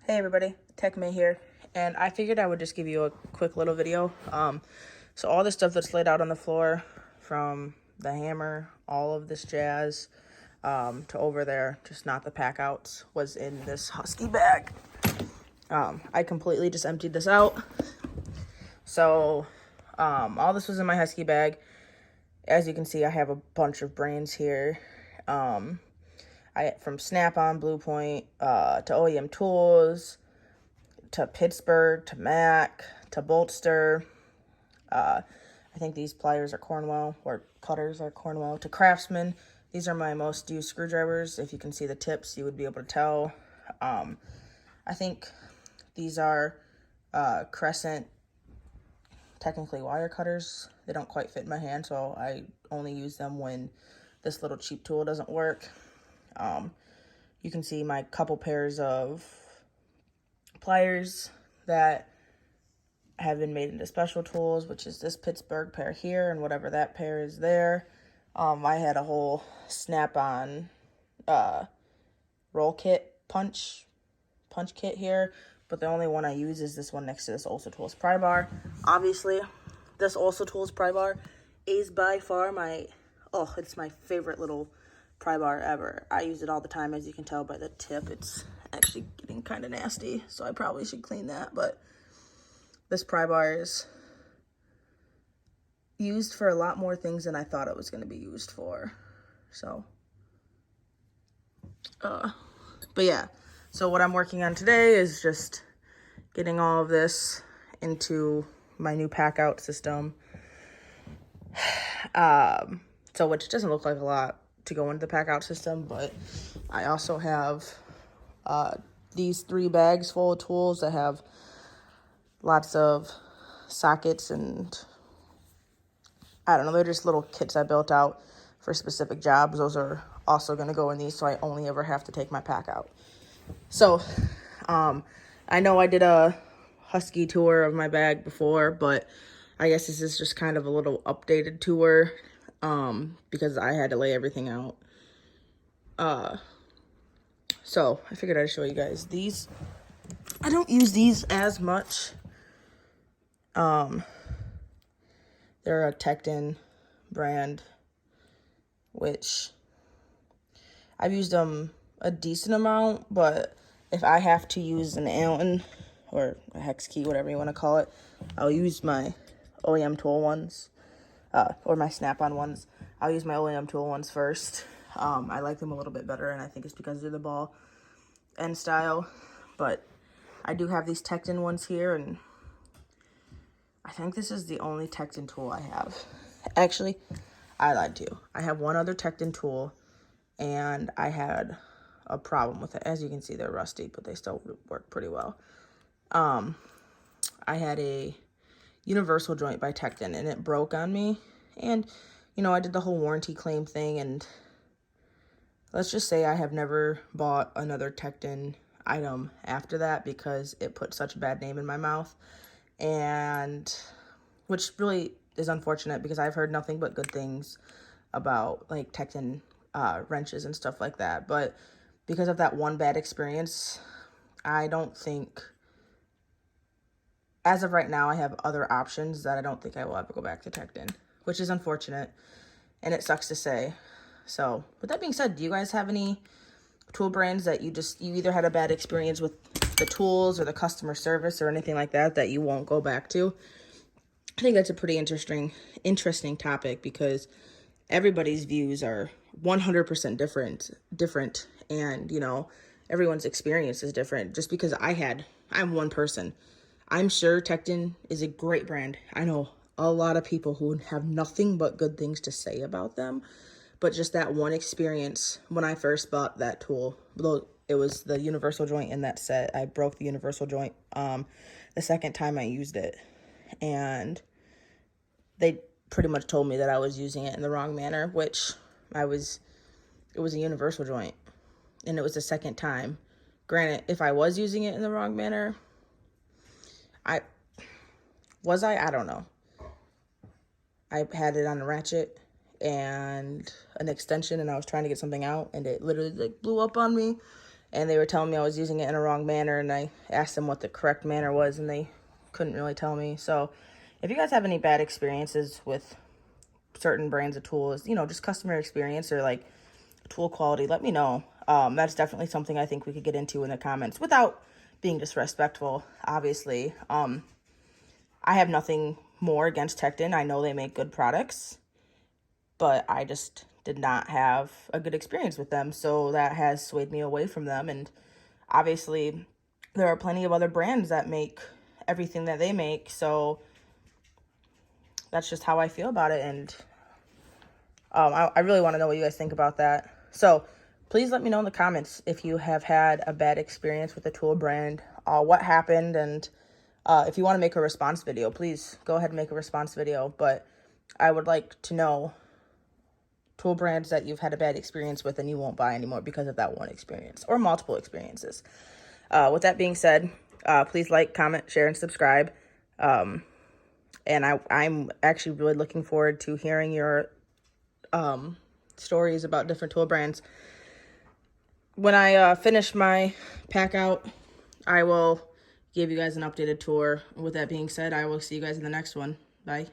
Hey everybody, Tech May here, and I figured I would just give you a quick little video. So all the stuff that's laid out on the floor, from the hammer, all of this jazz, to over there, just not the pack outs, was in this Husky bag. I completely just emptied this out. So all this was in my Husky bag. As you can see, I have a bunch of brands here. From Snap-on, Blue Point, to OEM Tools, to Pittsburgh, to Mac, to Bolster. I think these pliers are Cornwell, or cutters are Cornwell, to Craftsman. These are my most used screwdrivers. If you can see the tips, you would be able to tell. I think these are Crescent, technically wire cutters. They don't quite fit in my hand, so I only use them when this little cheap tool doesn't work. You can see my couple pairs of pliers that have been made into special tools, which is this Pittsburgh pair here and whatever that pair is there. I had a whole Snap-on roll kit punch kit here, but the only one I use is this one next to this Also Tools pry bar. Obviously, this Also Tools pry bar is by far it's my favorite little pry bar ever. I use it all the time. As you can tell by the tip, it's actually getting kind of nasty, so I probably should clean that. But this pry bar is used for a lot more things than I thought it was going to be used for. So but yeah, so what I'm working on today is just getting all of this into my new pack out system. So which doesn't look like a lot to go into the pack out system, but I also have these 3 bags full of tools that have lots of sockets, and I don't know, they're just little kits I built out for specific jobs. Those are also going to go in these, so I only ever have to take my pack out. So I know I did a Husky tour of my bag before, but I guess this is just kind of a little updated tour, because I had to lay everything out. So I figured I'd show you guys these. I don't use these as much. They're a TEKTON brand, which I've used them a decent amount, but if I have to use an Allen or a hex key, whatever you want to call it, I'll use my OEM tool ones, or my Snap-on ones. I'll use my OEM tool ones first. I like them a little bit better, and I think it's because they're the ball end style. But I do have these TEKTON ones here, and I think this is the only TEKTON tool I have. Actually, I lied to you. I have one other TEKTON tool, and I had a problem with it. As you can see, they're rusty, but they still work pretty well. I had a universal joint by TEKTON, and it broke on me. And, you know, I did the whole warranty claim thing, and let's just say I have never bought another TEKTON item after that because it put such a bad name in my mouth. And which really is unfortunate, because I've heard nothing but good things about like TEKTON wrenches and stuff like that. But because of that one bad experience, I don't think, as of right now, I have other options that I don't think I will ever go back to TEKTON, which is unfortunate, and it sucks to say. So with that being said, do you guys have any tool brands that you either had a bad experience with the tools or the customer service or anything like that that you won't go back to? I think that's a pretty interesting topic, because everybody's views are 100% different, and you know, everyone's experience is different. Just because I'm one person, I'm sure TEKTON is a great brand. I know a lot of people who have nothing but good things to say about them, but just that one experience when I first bought that tool, it was the universal joint in that set. I broke the universal joint the second time I used it, and they pretty much told me that I was using it in the wrong manner, which it was a universal joint, and it was the second time. Granted, if I was using it in the wrong manner, I don't know. I had it on a ratchet and an extension, and I was trying to get something out, and it literally like blew up on me, and they were telling me I was using it in a wrong manner, and I asked them what the correct manner was, and they couldn't really tell me. So if you guys have any bad experiences with certain brands of tools, you know, just customer experience or like tool quality, let me know. That's definitely something I think we could get into in the comments without being disrespectful, obviously. I have nothing more against TEKTON. I know they make good products, but I just did not have a good experience with them, so that has swayed me away from them. And obviously there are plenty of other brands that make everything that they make, so that's just how I feel about it. And I really want to know what you guys think about that. So please let me know in the comments if you have had a bad experience with a tool brand, what happened, and if you want to make a response video, please go ahead and make a response video. But I would like to know tool brands that you've had a bad experience with and you won't buy anymore because of that one experience or multiple experiences. With that being said, please like, comment, share, and subscribe. And I'm actually really looking forward to hearing your stories about different tool brands. When I finish my pack out, I will give you guys an updated tour. With that being said, I will see you guys in the next one. Bye.